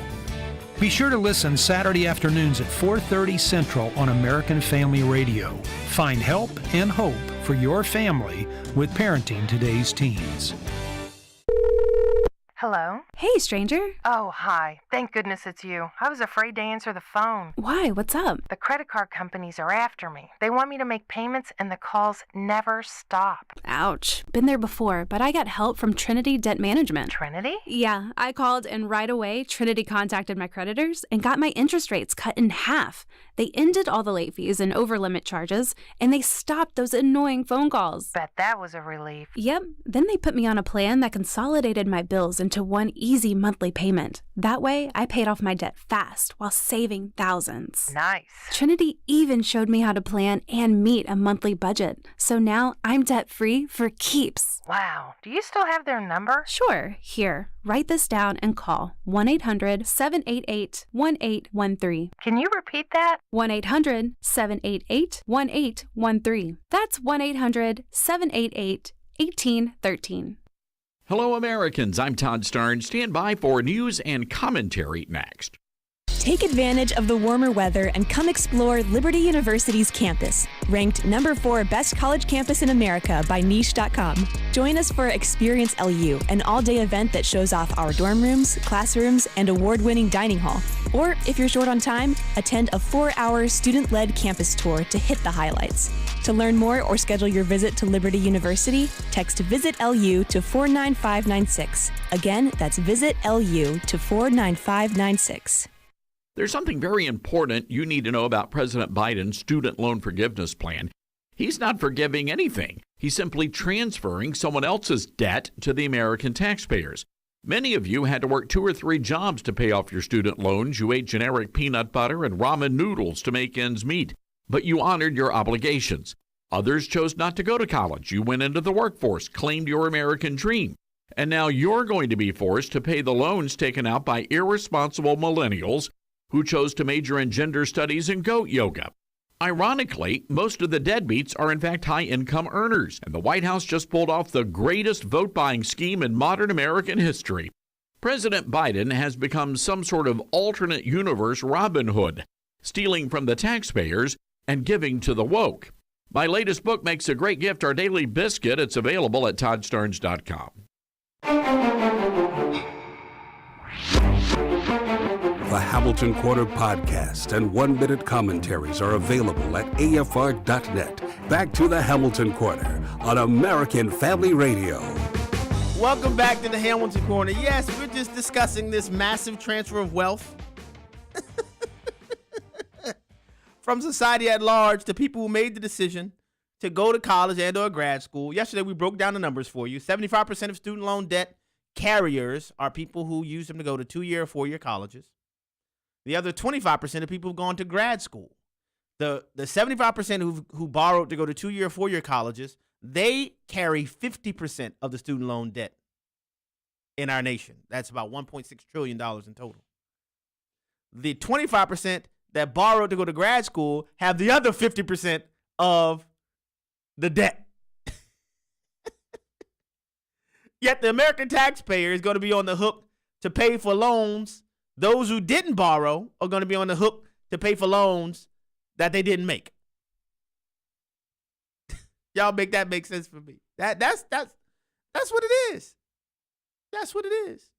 Be sure to listen Saturday afternoons at 4:30 Central on American Family Radio. Find help and hope for your family with Parenting Today's Teens. Hello? Hey, stranger. Oh, hi. Thank goodness it's you. I was afraid to answer the phone. Why? What's up? The credit card companies are after me. They want me to make payments and the calls never stop. Ouch. Been there before, but I got help from Trinity Debt Management. Trinity? Yeah, I called and right away Trinity contacted my creditors and got my interest rates cut in half. They ended all the late fees and overlimit charges, and they stopped those annoying phone calls. Bet that was a relief. Yep. Then they put me on a plan that consolidated my bills into one easy monthly payment. That way, I paid off my debt fast while saving thousands. Nice. Trinity even showed me how to plan and meet a monthly budget. So now I'm debt-free for keeps. Wow. Do you still have their number? Sure. Here, write this down and call 1-800-788-1813. Can you repeat that? 1-800-788-1813. That's 1-800-788-1813. Hello, Americans. I'm Todd Starn. Stand by for news and commentary next. Take advantage of the warmer weather and come explore Liberty University's campus, ranked number 4 best college campus in America by Niche.com. Join us for Experience LU, an all-day event that shows off our dorm rooms, classrooms, and award-winning dining hall. Or, if you're short on time, attend a 4-hour student-led campus tour to hit the highlights. To learn more or schedule your visit to Liberty University, text Visit LU to 49596. Again, that's Visit LU to 49596. There's something very important you need to know about President Biden's student loan forgiveness plan. He's not forgiving anything. He's simply transferring someone else's debt to the American taxpayers. Many of you had to work 2 or 3 jobs to pay off your student loans. You ate generic peanut butter and ramen noodles to make ends meet, but you honored your obligations. Others chose not to go to college. You went into the workforce, claimed your American dream, and now you're going to be forced to pay the loans taken out by irresponsible millennials who chose to major in gender studies and goat yoga. Ironically, most of the deadbeats are in fact high-income earners, and the White House just pulled off the greatest vote-buying scheme in modern American history. President Biden has become some sort of alternate universe Robin Hood, stealing from the taxpayers and giving to the woke. My latest book makes a great gift, Our Daily Biscuit. It's available at toddstarns.com. The Hamilton Quarter podcast and 1-minute commentaries are available at afr.net. Back to the Hamilton Quarter on American Family Radio. Welcome back to the Hamilton Corner. Yes, we're just discussing this massive transfer of wealth from society at large to people who made the decision to go to college and or grad school. Yesterday, we broke down the numbers for you. 75% of student loan debt carriers are people who use them to go to 2-year or 4-year colleges. The other 25% of people who've gone to grad school. The 75% who borrowed to go to 2-year or 4-year colleges, they carry 50% of the student loan debt in our nation. That's about $1.6 trillion in total. The 25% that borrowed to go to grad school have the other 50% of the debt. Yet the American taxpayer is going to be on the hook to pay for loans. Those who didn't borrow are going to be on the hook to pay for loans that they didn't make. Y'all make that make sense for me. That's what it is. That's what it is.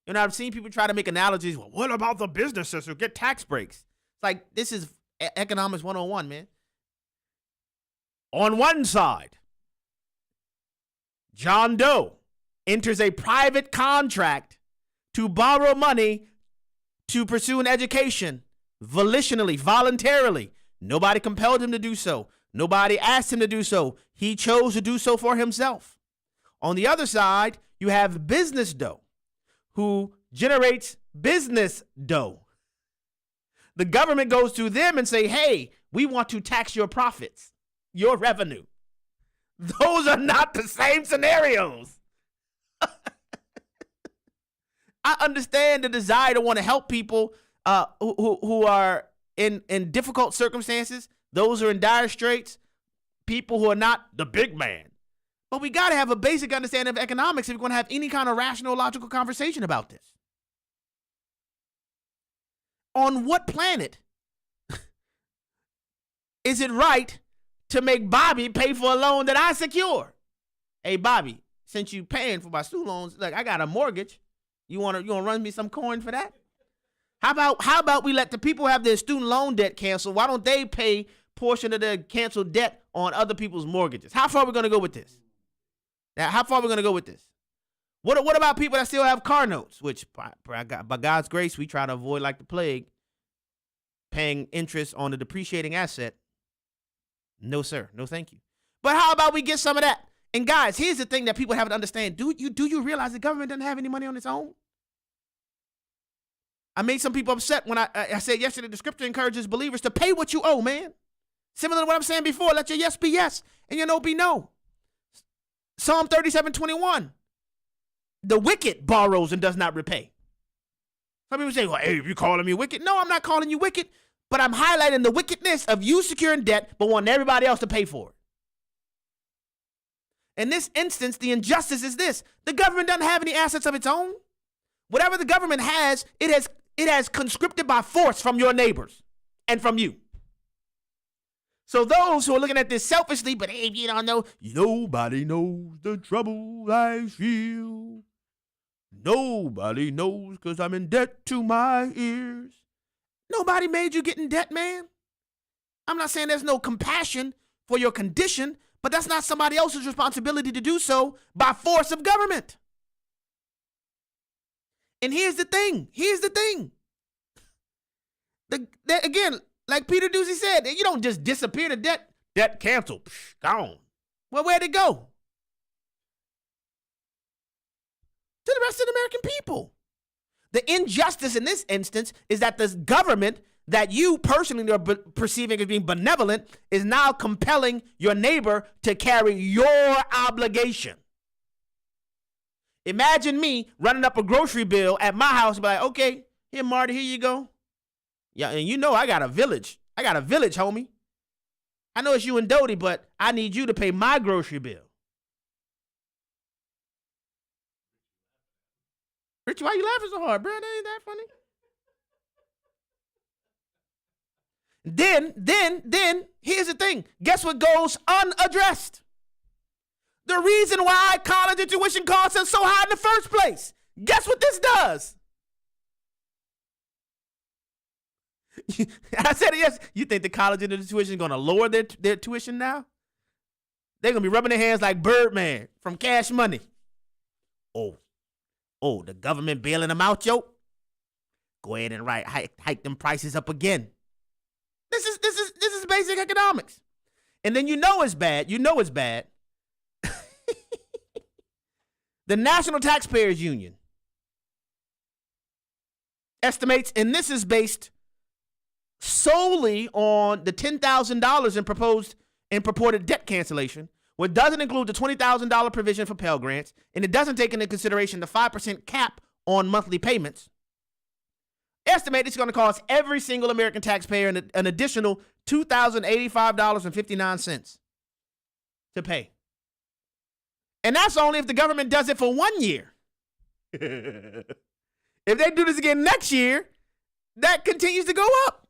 You know, I've seen people try to make analogies. Well, what about the businesses who get tax breaks? It's like, this is economics 101, man. On one side, John Doe enters a private contract to borrow money to pursue an education volitionally, voluntarily. Nobody compelled him to do so. Nobody asked him to do so. He chose to do so for himself. On the other side, you have business dough, who generates business dough. The government goes to them and say, hey, we want to tax your profits, your revenue. Those are not the same scenarios. I understand the desire to want to help people who are in difficult circumstances, those who are in dire straits, people who are not the big man. But we got to have a basic understanding of economics if we're going to have any kind of rational, logical conversation about this. On what planet is it right to make Bobby pay for a loan that I secure? Hey, Bobby, since you paying for my student loans, like I got a mortgage. You wanna run me some coin for that? How about we let the people have their student loan debt canceled? Why don't they pay portion of their canceled debt on other people's mortgages? How far are we gonna go with this? Now, how far are we gonna go with this? What about people that still have car notes? Which by God's grace, we try to avoid like the plague, paying interest on the depreciating asset. No, sir. No, thank you. But how about we get some of that? And guys, here's the thing that people have to understand. Do you realize the government doesn't have any money on its own? I made some people upset when I said yesterday the scripture encourages believers to pay what you owe, man. Similar to what I'm saying before, let your yes be yes and your no be no. Psalm 37:21. The wicked borrows and does not repay. Some people say, well, hey, you calling me wicked? No, I'm not calling you wicked, but I'm highlighting the wickedness of you securing debt but wanting everybody else to pay for it. In this instance, the injustice is this. The government doesn't have any assets of its own. Whatever the government has, it has conscripted by force from your neighbors and from you. So those who are looking at this selfishly, but hey, you don't know, nobody knows the trouble I feel. Nobody knows because I'm in debt to my ears. Nobody made you get in debt, man. I'm not saying there's no compassion for your condition, but that's not somebody else's responsibility to do so by force of government. And here's the thing. Again, like Peter Ducey said, you don't just disappear to debt. Debt canceled. Gone. Well, where'd it go? To the rest of the American people. The injustice in this instance is that this government that you personally are perceiving as being benevolent is now compelling your neighbor to carry your obligation. Imagine me running up a grocery bill at my house and be like, okay, here, Marty, here you go. Yeah, and you know I got a village. Homie. I know it's you and Dodie, but I need you to pay my grocery bill. Richie, why you laughing so hard, bro? That ain't that funny. Then, here's the thing. Guess what goes unaddressed? The reason why college and tuition costs are so high in the first place. Guess what this does? I said it, yes. You think the college and the tuition is going to lower their tuition now? They're going to be rubbing their hands like Birdman from Cash Money. Oh, the government bailing them out, yo. Go ahead and hike them prices up again. This is basic economics. And then you know it's bad. The National Taxpayers Union estimates, and this is based solely on the $10,000 in purported debt cancellation, which doesn't include the $20,000 provision for Pell Grants, and it doesn't take into consideration the 5% cap on monthly payments. Estimate it's going to cost every single American taxpayer an additional $2,085.59 to pay. And that's only if the government does it for 1 year. If they do this again next year, that continues to go up.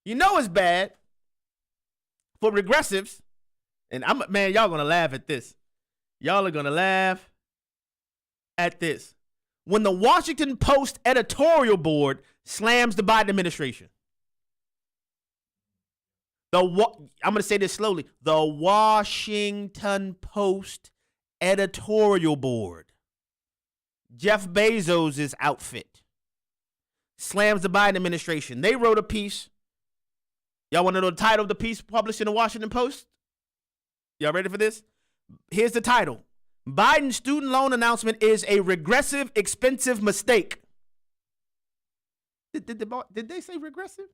You know it's bad for regressives. And y'all gonna laugh at this. Y'all are gonna laugh at this. When the Washington Post editorial board slams the Biden administration. I'm gonna say this slowly. The Washington Post editorial board, Jeff Bezos' outfit, slams the Biden administration. They wrote a piece. Y'all want to know the title of the piece published in the Washington Post? Y'all ready for this? Here's the title. Biden's student loan announcement is a regressive, expensive mistake. Did they say regressive?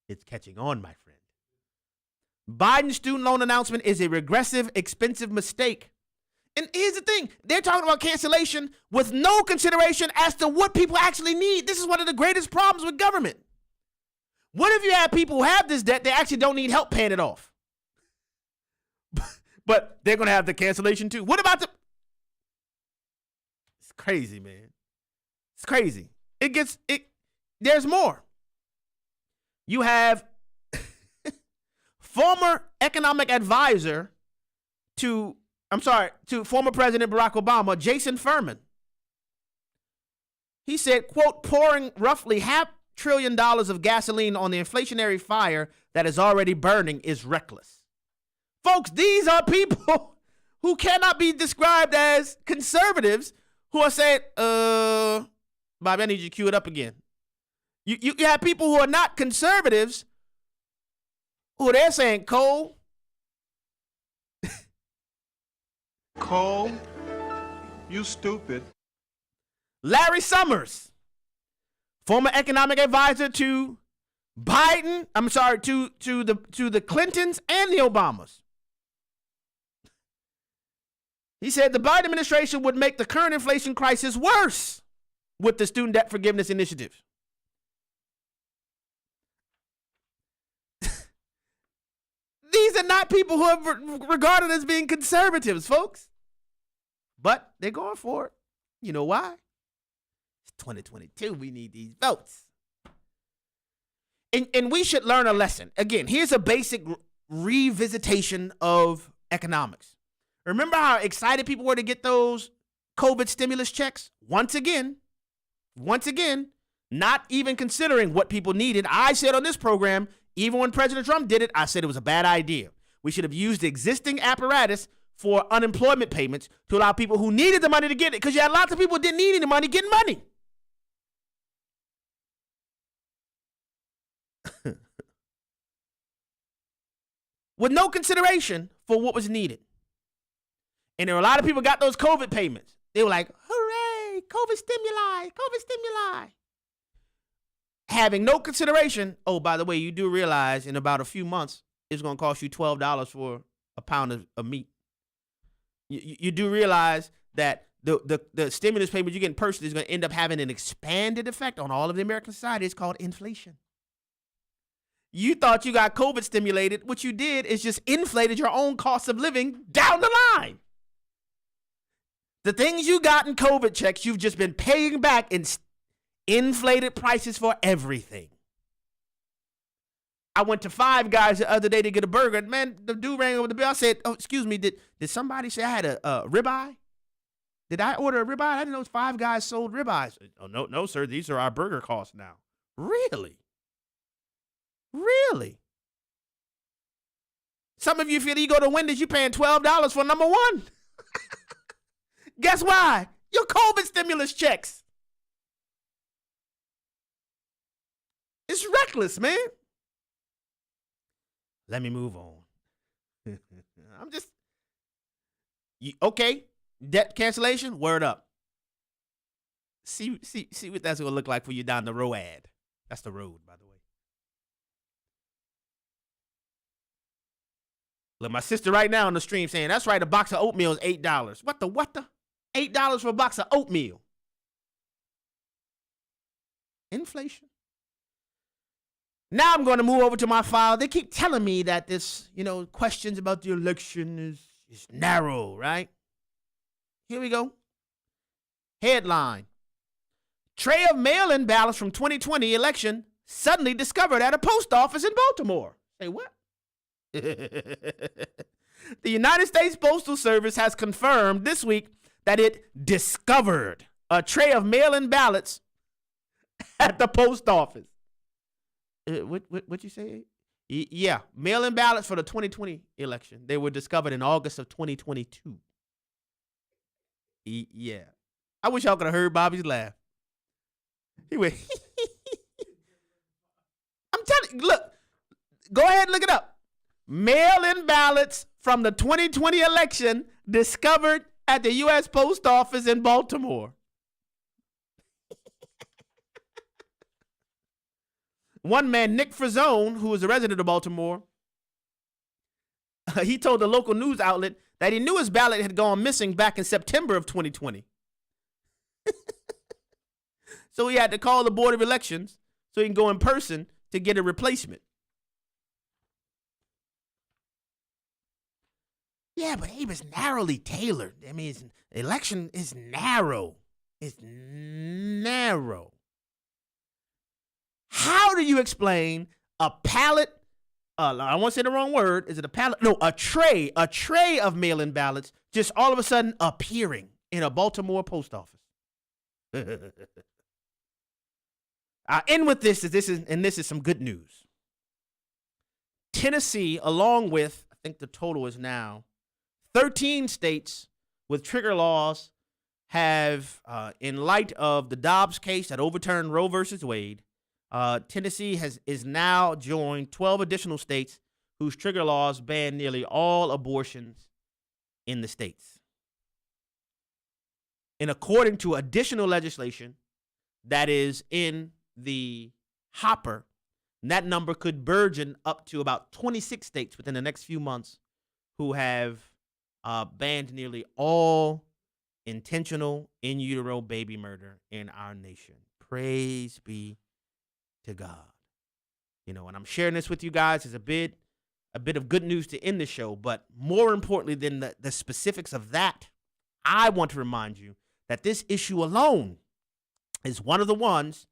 It's catching on, my friend. Biden's student loan announcement is a regressive, expensive mistake. And here's the thing. They're talking about cancellation with no consideration as to what people actually need. This is one of the greatest problems with government. What if you have people who have this debt, they actually don't need help paying it off? But they're going to have the cancellation too. What about It's crazy, man. It's crazy. There's more. You have former economic advisor to to former President Barack Obama, Jason Furman. He said, quote, pouring roughly $500 billion of gasoline on the inflationary fire that is already burning is reckless. Folks, these are people who cannot be described as conservatives who are saying, Bobby, I need you to cue it up again. You have people who are not conservatives who they're saying, Cole. Cole, you stupid. Larry Summers, former economic advisor to Biden, to the Clintons and the Obamas. He said the Biden administration would make the current inflation crisis worse with the student debt forgiveness initiative. These are not people who are regarded as being conservatives, folks. But they're going for it. You know why? It's 2022. We need these votes. And we should learn a lesson. Again, here's a basic revisitation of economics. Remember how excited people were to get those COVID stimulus checks? Once again, not even considering what people needed. I said on this program, even when President Trump did it, I said it was a bad idea. We should have used the existing apparatus for unemployment payments to allow people who needed the money to get it, because you had lots of people who didn't need any money getting money. With no consideration for what was needed. And there were a lot of people got those COVID payments. They were like, hooray, COVID stimuli. Having no consideration. Oh, by the way, you do realize in about a few months, it's going to cost you $12 for a pound of meat. You do realize that the stimulus payment you get in person is going to end up having an expanded effect on all of the American society. It's called inflation. You thought you got COVID stimulated. What you did is just inflated your own cost of living down the line. The things you got in COVID checks, you've just been paying back in inflated prices for everything. I went to Five Guys the other day to get a burger. Man, the dude rang over the bill. I said, oh, excuse me, did somebody say I had a ribeye? Did I order a ribeye? I didn't know Five Guys sold ribeyes. Oh, no, sir. These are our burger costs now. Really? Some of you feel you go to Wendy's, you're paying $12 for number one. Guess why? Your COVID stimulus checks. It's reckless, man. Let me move on. Okay, debt cancellation, word up. See what that's going to look like for you down the road. That's the road, by the way. Look, my sister right now on the stream saying, that's right, a box of oatmeal is $8. What the? $8 for a box of oatmeal. Inflation. Now I'm going to move over to my file. They keep telling me that this, questions about the election is narrow, right? Here we go. Headline. Tray of mail-in ballots from 2020 election suddenly discovered at a post office in Baltimore. Say what? The United States Postal Service has confirmed this week that it discovered a tray of mail-in ballots at the post office. What you say? Yeah, mail-in ballots for the 2020 election. They were discovered in August of 2022. Yeah. I wish y'all could have heard Bobby's laugh. He went, I'm telling you, look, go ahead and look it up. Mail-in ballots from the 2020 election discovered at the U.S. Post Office in Baltimore. One man, Nick Frazone, who is a resident of Baltimore, he told the local news outlet that he knew his ballot had gone missing back in September of 2020. So he had to call the Board of Elections so he can go in person to get a replacement. Yeah, but he was narrowly tailored. I mean, election is narrow. It's narrow. How do you explain a ballot I won't say the wrong word. Is it a pallet? No, a tray of mail-in ballots just all of a sudden appearing in a Baltimore post office. I end with this is some good news. Tennessee, along with, I think the total is now 13 states with trigger laws, have, in light of the Dobbs case that overturned Roe versus Wade, Tennessee is now joined 12 additional states whose trigger laws ban nearly all abortions in the states. And according to additional legislation that is in the hopper, that number could burgeon up to about 26 states within the next few months who have banned nearly all intentional in utero baby murder in our nation. Praise be to God. And I'm sharing this with you guys as a bit of good news to end the show, but more importantly than the specifics of that, I want to remind you that this issue alone is one of the ones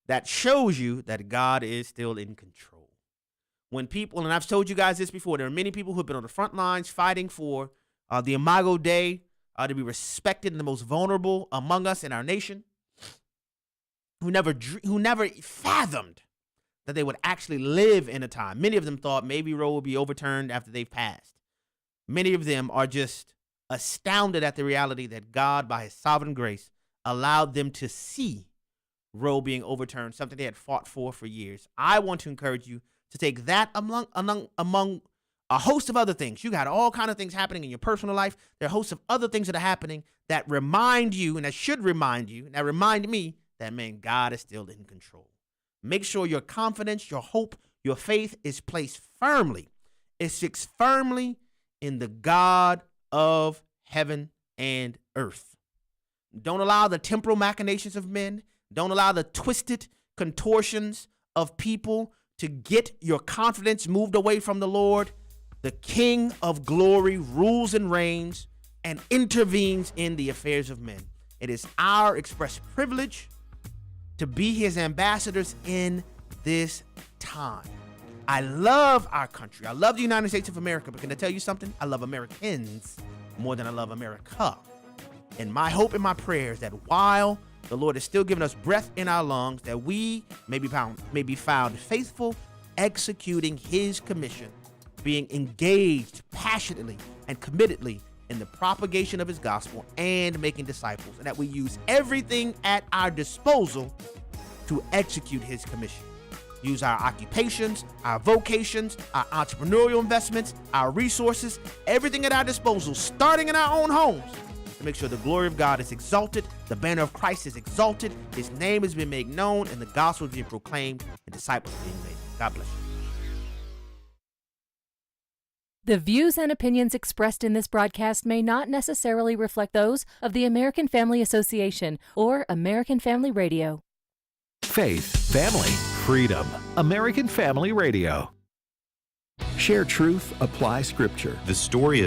that shows you that God is still in control. When people, and I've told you guys this before, there are many people who have been on the front lines fighting for the Imago Dei to be respected and the most vulnerable among us in our nation, who never fathomed that they would actually live in a time. Many of them thought maybe Roe would be overturned after they've passed. Many of them are just astounded at the reality that God, by his sovereign grace, allowed them to see Roe being overturned, something they had fought for years. I want to encourage you to take that among a host of other things. You got all kinds of things happening in your personal life. There are hosts of other things that are happening that remind you, and that should remind you, and that remind me that, man, God is still in control. Make sure your confidence, your hope, your faith is placed firmly. It's fixed firmly in the God of heaven and earth. Don't allow the temporal machinations of men. Don't allow the twisted contortions of people to get your confidence moved away from the Lord. The King of glory rules and reigns and intervenes in the affairs of men. It is our express privilege to be his ambassadors in this time. I love our country. I love the United States of America, but can I tell you something? I love Americans more than I love America. And my hope and my prayer is that while the Lord is still giving us breath in our lungs, that we may be found faithful, executing his commission, being engaged passionately and committedly in the propagation of his gospel and making disciples, and that we use everything at our disposal to execute his commission. Use our occupations, our vocations, our entrepreneurial investments, our resources, everything at our disposal, starting in our own homes, to make sure the glory of God is exalted, the banner of Christ is exalted, his name has been made known, and the gospel is being proclaimed, and disciples being made. God bless you. The views and opinions expressed in this broadcast may not necessarily reflect those of the American Family Association or American Family Radio. Faith, family, freedom. American Family Radio. Share truth, apply scripture. The story of